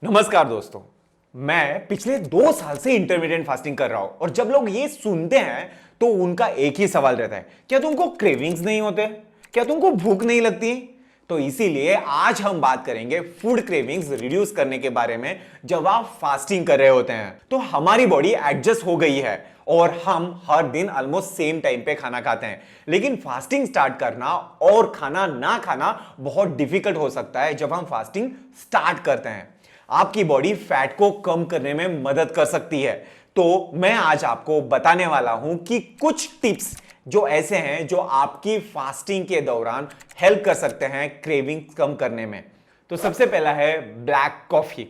नमस्कार दोस्तों। मैं पिछले 2 साल से इंटरमिटेंट फास्टिंग कर रहा हूं और जब लोग ये सुनते हैं तो उनका एक ही सवाल रहता है, क्या तुमको क्रेविंग्स नहीं होते? क्या तुमको भूख नहीं लगती? तो इसीलिए आज हम बात करेंगे फूड क्रेविंग्स रिड्यूस करने के बारे में जब आप फास्टिंग कर रहे होते हैं। तो हमारी बॉडी एडजस्ट हो गई है और हम हर दिन ऑलमोस्ट सेम टाइम पे खाना खाते हैं, लेकिन फास्टिंग स्टार्ट करना और खाना ना खाना बहुत डिफिकल्ट हो सकता है जब हम फास्टिंग स्टार्ट करते हैं। आपकी बॉडी फैट को कम करने में मदद कर सकती है। तो मैं आज आपको बताने वाला हूं कि कुछ टिप्स जो ऐसे हैं जो आपकी फास्टिंग के दौरान हेल्प कर सकते हैं क्रेविंग कम करने में। तो सबसे पहला है ब्लैक कॉफी।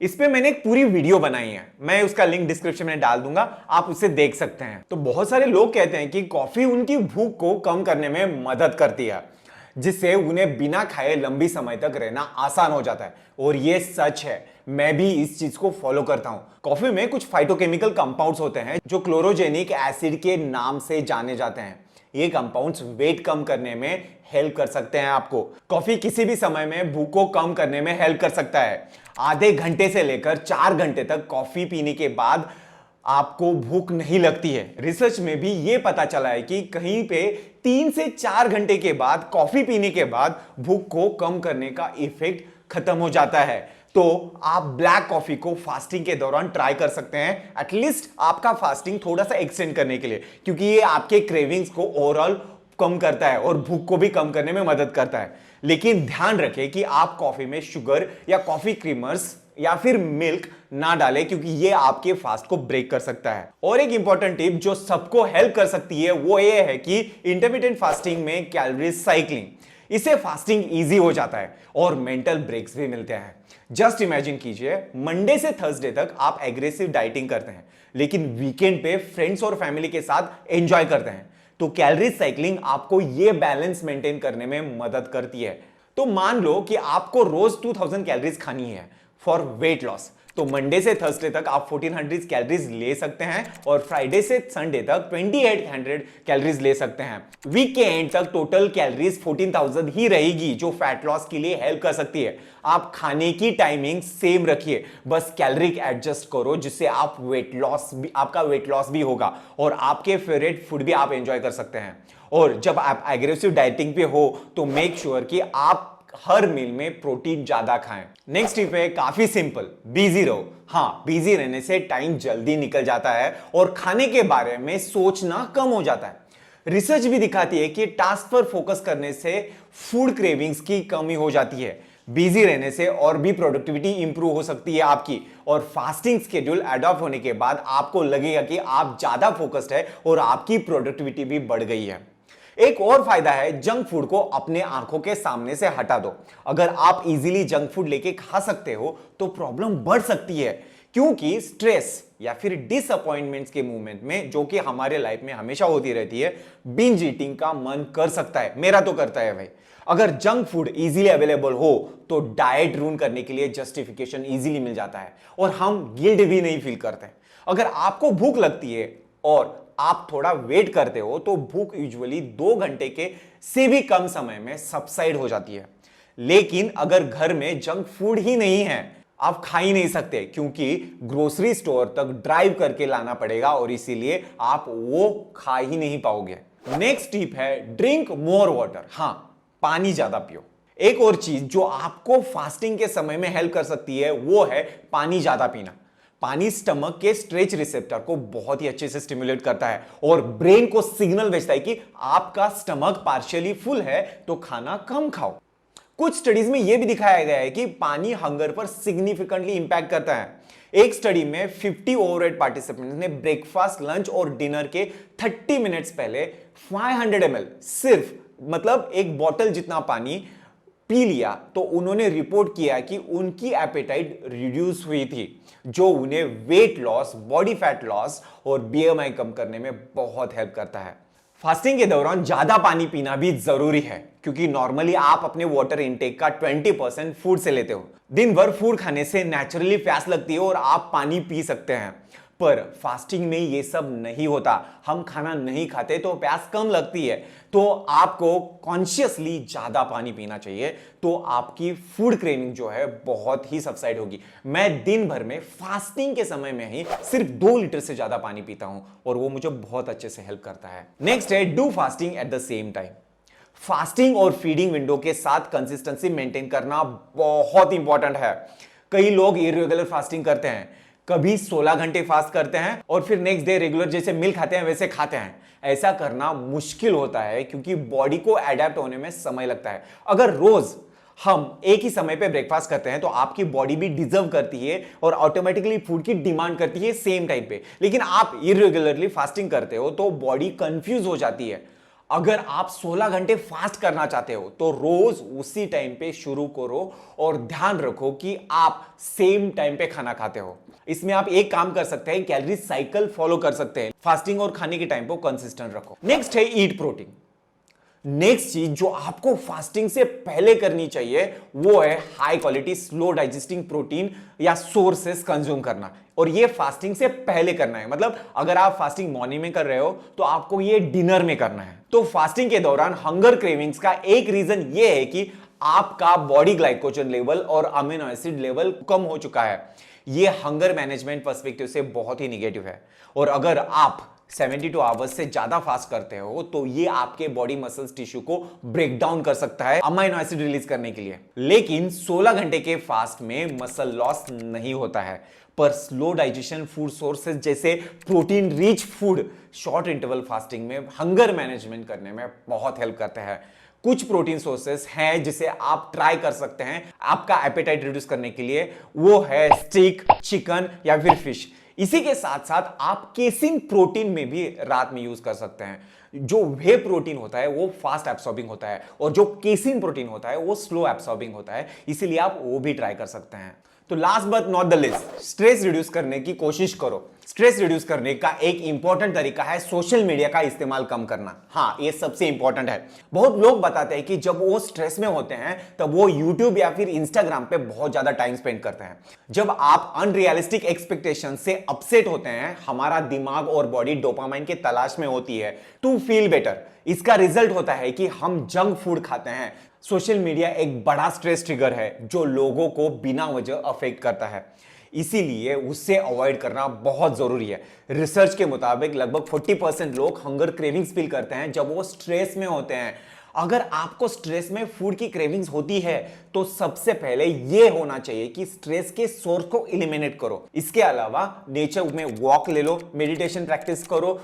इस पे मैंने एक पूरी वीडियो बनाई है, मैं उसका लिंक डिस्क्रिप्शन में डाल दूंगा, आप उसे देख सकते हैं। तो बहुत सारे लोग कहते हैं कि कॉफी उनकी भूख को कम करने में मदद करती है, जिससे उन्हें बिना खाए लंबी समय तक रहना आसान हो जाता है। और ये सच है, मैं भी इस चीज को फॉलो करता हूं। कॉफी में कुछ फाइटोकेमिकल कंपाउंड्स होते हैं जो क्लोरोजेनिक एसिड के नाम से जाने जाते हैं। ये कंपाउंड्स वेट कम करने में हेल्प कर सकते हैं आपको। कॉफी किसी भी समय में भूख को कम करने में हेल्प कर सकता है। आधे घंटे से लेकर 4 घंटे तक कॉफी पीने के बाद आपको भूख नहीं लगती है। रिसर्च में भी यह पता चला है कि कहीं पे 3 से 4 घंटे के बाद कॉफी पीने के बाद भूख को कम करने का इफेक्ट खत्म हो जाता है। तो आप ब्लैक कॉफी को फास्टिंग के दौरान ट्राई कर सकते हैं, एटलीस्ट आपका फास्टिंग थोड़ा सा एक्सटेंड करने के लिए, क्योंकि ये आपके क्रेविंग्स को ओवरऑल कम करता है और भूख को भी कम करने में मदद करता है। लेकिन ध्यान रखें कि आप कॉफी में शुगर या कॉफी क्रीमर्स या फिर मिल्क ना डालें, क्योंकि ये आपके फास्ट को ब्रेक कर सकता है। और एक इंपॉर्टेंट टिप जो सबको हेल्प कर सकती है वो ये है कि इंटरमिटेंट फास्टिंग में कैलोरी साइक्लिंग, इससे फास्टिंग इजी हो जाता है और मेंटल ब्रेक्स भी मिलते हैं। जस्ट इमेजिन कीजिए, मंडे से थर्सडे तक आप एग्रेसिव डाइटिंग करते हैं, लेकिन वीकेंड पे फ्रेंड्स और फैमिली के साथ एंजॉय करते हैं। तो कैलोरी साइक्लिंग आपको ये बैलेंस मेंटेन करने में मदद करती है। तो मान लो कि आपको रोज 2000 कैलोरीज खानी है फॉर वेट लॉस, तो मंडे से थर्सडे तक आप 1400 कैलोरीज ले सकते हैं और फ्राइडे से संडे तक 2800 कैलोरीज ले सकते हैं। वीकेंड तक टोटल कैलोरीज 14000 ही रहेगी, जो फैट लॉस के लिए हेल्प कर सकती है। आप खाने की टाइमिंग सेम रखिए, बस कैलोरी एडजस्ट करो, जिससे आपका वेट लॉस भी होगा और आपके फेवरेट फूड भी आप एंजॉय कर सकते हैं। और जब आप एग्रेसिव डाइटिंग पे हो तो मेक श्योर कि आप हर मील में प्रोटीन ज्यादा खाएं। नेक्स्ट टिप है काफी सिंपल, बिजी रहो। हाँ, बिजी रहने से टाइम जल्दी निकल जाता है और खाने के बारे में सोचना कम हो जाता है। रिसर्च भी दिखाती है कि टास्क पर फोकस करने से फूड क्रेविंग्स की कमी हो जाती है। बिजी रहने से और भी प्रोडक्टिविटी इंप्रूव हो सकती है आपकी, और फास्टिंग स्केड्यूल अडॉप्ट होने के बाद आपको लगेगा कि आप ज्यादा फोकस्ड है और आपकी प्रोडक्टिविटी भी बढ़ गई है। एक और फायदा है, जंक फूड को अपने आंखों के सामने से हटा दो। अगर आप इजीली जंक फूड लेके खा सकते हो तो प्रॉब्लम बढ़ सकती है, क्योंकि स्ट्रेस या फिर डिसअपॉइंटमेंट्स के मूवमेंट में, जो कि हमारे लाइफ में हमेशा होती रहती है, बिंज ईटिंग का मन कर सकता है। मेरा तो करता है भाई। अगर जंक फूड इजीली अवेलेबल हो तो डाइट रून करने के लिए जस्टिफिकेशन इजीली मिल जाता है और हम गिल्ट भी नहीं फील करते। अगर आपको भूख लगती है और आप थोड़ा वेट करते हो तो भूख यूजुअली 2 घंटे के से भी कम समय में सबसाइड हो जाती है। लेकिन अगर घर में जंक फूड ही नहीं है, आप खा ही नहीं सकते, क्योंकि ग्रोसरी स्टोर तक ड्राइव करके लाना पड़ेगा और इसीलिए आप वो खा ही नहीं पाओगे। नेक्स्ट टिप है ड्रिंक मोर वाटर। हाँ, पानी ज्यादा पियो। एक और चीज जो आपको फास्टिंग के समय में हेल्प कर सकती है वो है पानी ज्यादा पीना। पानी स्टमक के स्ट्रेच रिसेप्टर को बहुत ही अच्छे से स्टिमुलेट करता है और ब्रेन को सिग्नल भेजता है कि आपका स्टमक पार्शियली फुल है, तो खाना कम खाओ। कुछ स्टडीज में यह भी दिखाया गया है कि पानी हंगर पर सिग्निफिकेंटली इंपैक्ट करता है। एक स्टडी में 50 ओवरवेट पार्टिसिपेंट्स ने ब्रेकफास्ट, लंच और डिनर के 30 मिनट्स पहले 500 ml सिर्फ, मतलब एक बोतल जितना पानी पी लिया, तो उन्होंने रिपोर्ट किया कि उनकी एपेटाइट रिड्यूस हुई थी, जो उन्हें weight loss, body fat loss और बीएमआई कम करने में बहुत हेल्प करता है। फास्टिंग के दौरान ज्यादा पानी पीना भी जरूरी है, क्योंकि नॉर्मली आप अपने वाटर इनटेक का 20% फूड से लेते हो। दिन भर फूड खाने से नेचुरली प्यास लगती है और आप पानी पी सकते हैं। पर फास्टिंग में ये सब नहीं होता। हम खाना नहीं खाते तो प्यास कम लगती है, तो आपको कॉन्शियसली ज्यादा पानी पीना चाहिए, तो आपकी फूड क्रेविंग जो है बहुत ही सबसाइड होगी। मैं दिन भर में फास्टिंग के समय में ही सिर्फ 2 लीटर से ज्यादा पानी पीता हूं और वो मुझे बहुत अच्छे से हेल्प करता है। नेक्स्ट है do fasting at the same time. Fasting और फीडिंग विंडो के साथ कंसिस्टेंसी मेंटेन करना बहुत इंपॉर्टेंट है। कई लोग इरेगुलर फास्टिंग करते हैं, कभी 16 घंटे फास्ट करते हैं और फिर नेक्स्ट डे रेगुलर जैसे मील खाते हैं वैसे खाते हैं। ऐसा करना मुश्किल होता है क्योंकि बॉडी को अडेप्ट होने में समय लगता है। अगर रोज हम एक ही समय पे ब्रेकफास्ट करते हैं तो आपकी बॉडी भी डिजर्व करती है और ऑटोमेटिकली फूड की डिमांड करती है सेम टाइम पे। लेकिन आप इरेगुलरली फास्टिंग करते हो तो बॉडी कंफ्यूज हो जाती है। अगर आप 16 घंटे फास्ट करना चाहते हो तो रोज उसी टाइम पे शुरू करो और ध्यान रखो कि आप सेम टाइम पे खाना खाते हो। इसमें आप एक काम कर सकते हैं, कैलोरी साइकिल फॉलो कर सकते हैं। फास्टिंग और खाने के टाइम को कंसिस्टेंट रखो। नेक्स्ट है ईट प्रोटीन। नेक्स्ट चीज जो आपको फास्टिंग से पहले करनी चाहिए वो है high quality slow digesting protein या सोर्सेस कंज्यूम करना, और ये फास्टिंग से पहले करना है। मतलब अगर आप फास्टिंग मॉर्निंग में कर रहे हो तो आपको ये डिनर में करना है। तो फास्टिंग के दौरान हंगर क्रेविंग्स का एक रीजन ये है कि आपका बॉडी ग्लाइकोजन लेवल और अमीनो एसिड लेवल कम हो चुका है। ये हंगर मैनेजमेंट पर्सपेक्टिव से बहुत ही निगेटिव है, और अगर आप 72 आवर्स से ज्यादा फास्ट करते हो तो ये आपके बॉडी मसल्स टिश्यू को ब्रेक डाउन कर सकता है अमाइनो एसिड रिलीज करने के लिए। लेकिन 16 घंटे के फास्ट में मसल लॉस नहीं होता है, पर स्लो डाइजेशन फूड सोर्सेज जैसे protein rich food short interval fasting में हंगर मैनेजमेंट करने में बहुत हेल्प करते हैं। कुछ प्रोटीन सोर्सेस हैं जिसे आप ट्राई कर सकते हैं आपका एपेटाइट रिड्यूस करने के लिए, वो है स्टीक, चिकन या फिर फिश। इसी के साथ साथ आप केसिन प्रोटीन में भी रात में यूज कर सकते हैं। जो वे प्रोटीन होता है वो फास्ट एब्सॉर्बिंग होता है और जो केसिन प्रोटीन होता है वो स्लो एब्सॉर्बिंग होता है, इसीलिए आप वो भी ट्राई कर सकते हैं। तो last but not the list, stress reduce करने की कोशिश करो। स्ट्रेस रिड्यूस करने का एक इंपॉर्टेंट तरीका है सोशल मीडिया का इस्तेमाल कम करना। हाँ, ये सबसे इंपॉर्टेंट है। बहुत लोग बताते हैं कि जब वो स्ट्रेस में होते हैं तब वो यूट्यूब या फिर इंस्टाग्राम पे बहुत ज्यादा टाइम स्पेंड करते हैं। जब आप अनरियलिस्टिक एक्सपेक्टेशन से अपसेट होते हैं, हमारा दिमाग और बॉडी डोपामाइन के तलाश में होती है टू फील बेटर। इसका रिजल्ट होता है कि हम जंक फूड खाते हैं। सोशल मीडिया एक बड़ा स्ट्रेस ट्रिगर है जो लोगों को बिना वजह अफेक्ट करता है, इसीलिए उससे अवॉइड करना बहुत जरूरी है। रिसर्च के मुताबिक लगभग 40% लोग हंगर क्रेविंग्स फील करते हैं जब वो स्ट्रेस में होते हैं। अगर आपको स्ट्रेस में फूड की क्रेविंग्स होती है तो सबसे पहले यह होना चाहिए कि स्ट्रेस के सोर्स को एलिमिनेट करो। इसके अलावा नेचर में वॉक ले लो, मेडिटेशन प्रैक्टिस करो,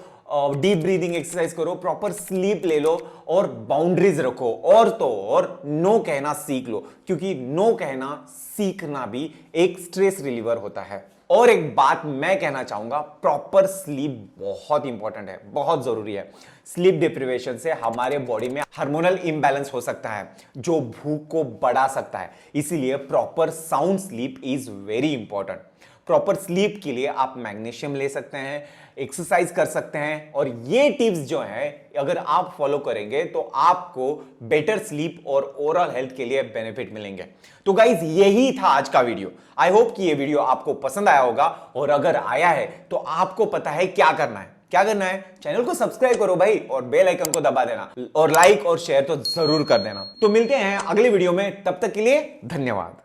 डीप ब्रीदिंग एक्सरसाइज करो, प्रॉपर स्लीप ले लो और बाउंड्रीज रखो। और तो और नो कहना सीख लो, क्योंकि नो कहना सीखना भी एक स्ट्रेस रिलीवर होता है। और एक बात मैं कहना चाहूंगा, प्रॉपर स्लीप बहुत इंपॉर्टेंट है, बहुत जरूरी है। स्लीप डिप्रिवेशन से हमारे बॉडी में हार्मोनल इम्बैलेंस हो सकता है जो भूख को बढ़ा सकता है, इसीलिए proper sound sleep is very important. Proper sleep के लिए आप मैग्नीशियम ले सकते हैं, एक्सरसाइज कर सकते हैं, और ये टिप्स जो हैं अगर आप फॉलो करेंगे तो आपको बेटर स्लीप और ओवरऑल हेल्थ के लिए बेनिफिट मिलेंगे। तो गाइज यही था आज का वीडियो। आई होप कि ये वीडियो आपको पसंद आया होगा, और अगर आया है तो आपको पता है क्या करना है। क्या करना है? चैनल को सब्सक्राइब करो भाई, और बेल आइकन को दबा देना, और लाइक और शेयर तो जरूर कर देना। तो मिलते हैं अगले वीडियो में, तब तक के लिए धन्यवाद।